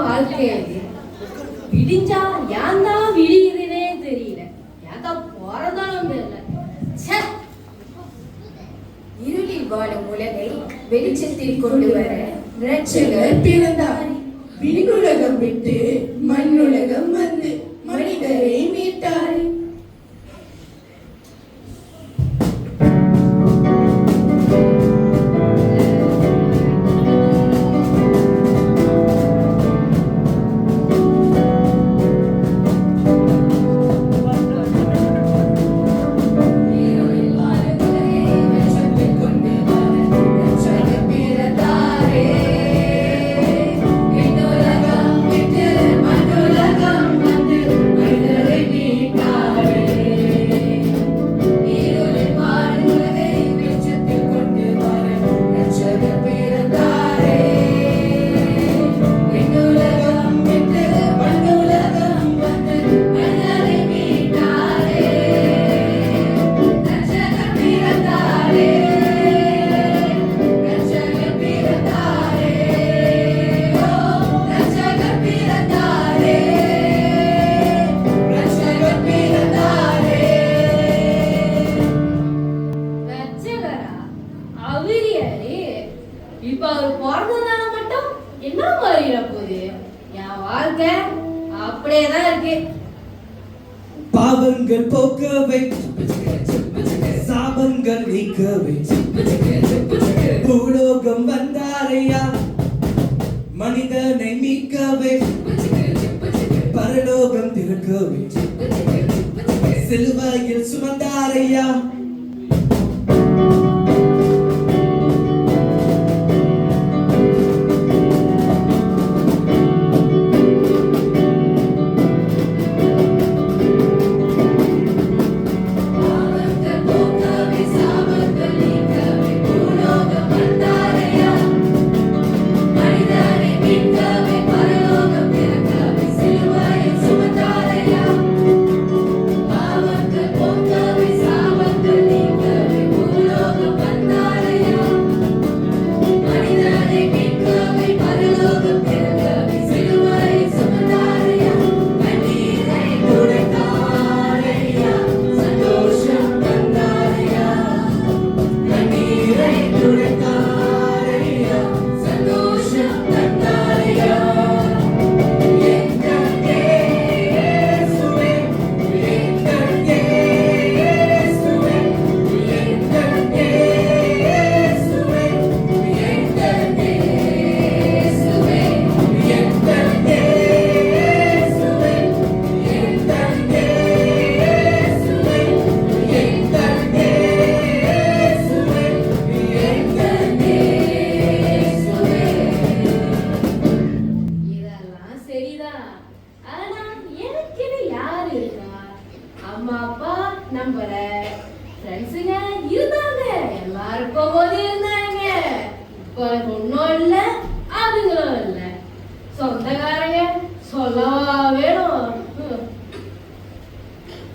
வாழ்க்கை விடிஞ்சா ஏன் தான் விடியுதுன்னே தெரியல, ஏன் போறதாலும் தெரியல. இருளில் வாழும் உலகை வெளிச்சத்தில் கொண்டு வர இரட்சகர் பிறந்தார். விண்ணுலகம் விட்டு மண்ணுலகம் வந்து மனிதரை மீட்டார். இப்ப அவர் பிறந்ததால மட்டும் என்ன மாறிட போகுது? என் வாழ்க்கை அப்படியேதான் இருக்கு. பாவங்கள் போக்கவை, சாபங்கள் நீக்கவை, பூலோகம் வந்தாரையா மனிதனை மீட்கவே, பரலோகம் திறக்கவே, சிலுவையில் சுமந்தாரையா. அம்மா அப்பா நம்பல, ஃப்ரெண்ட்ஸுங்க இருந்தாங்க, எல்லாரும் போகும்போது இருந்தாங்க. இப்ப ஒன்னும் இல்ல, அதுங்களும் இல்ல. சொந்தக்காரங்க சொல்லவா வேணும்?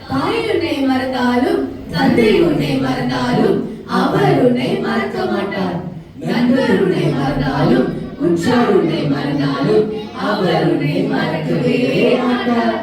தாய் உன்னை மறந்தாலும் தந்தை உன்னை மறந்தாலும் அவர் உன்னை மறக்க மாட்டார். நண்பர் உன்னை மறந்தாலும் உற்றார் உன்னை மறந்தாலும் அவர் உன்னை மறக்கவே மாட்டார்.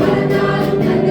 மறந்தாலும்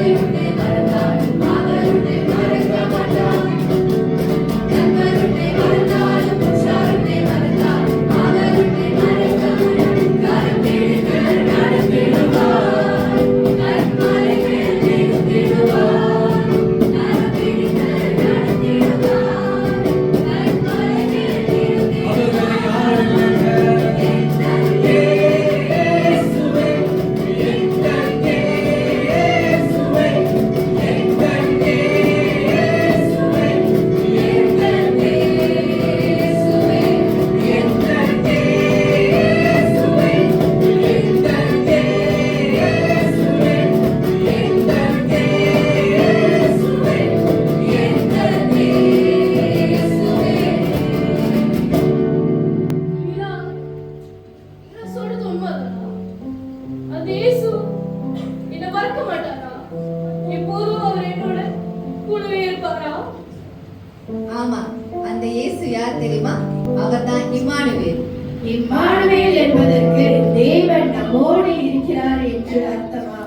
இம்மானுவேல் என்பதற்கு தேவன் நம்மோடு இருக்கிறார் என்று அர்த்தமா?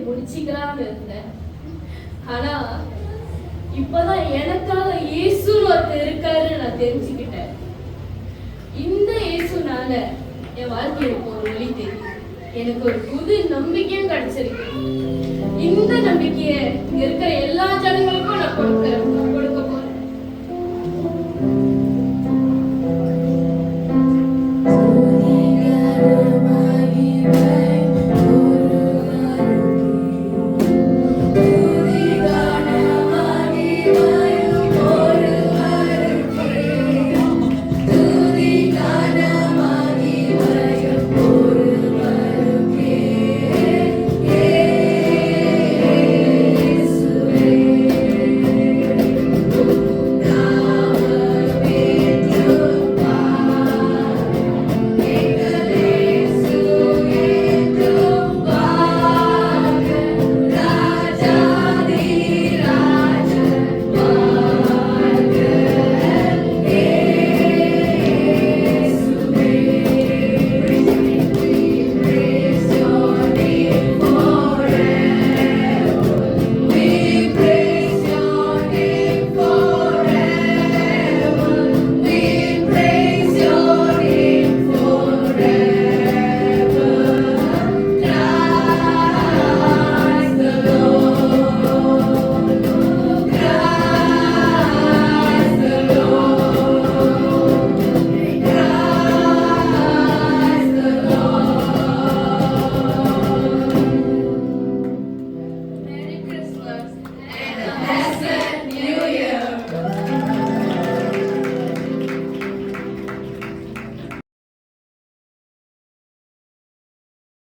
முடிச்சுக்கலான்னு இருந்தேன். ஆனா இப்பதான் எனக்காக இயேசுன்னு ஒருத்தர் இருக்காருன்னு நான் தெரிஞ்சுக்கிட்டேன். இந்த இயேசுனால என் வாழ்க்கைக்கு ஒரு வழி தெரியும். எனக்கு ஒரு புது நம்பிக்கையும் கிடைச்சிருக்கு. இந்த நம்பிக்கையை இங்க இருக்கிற எல்லா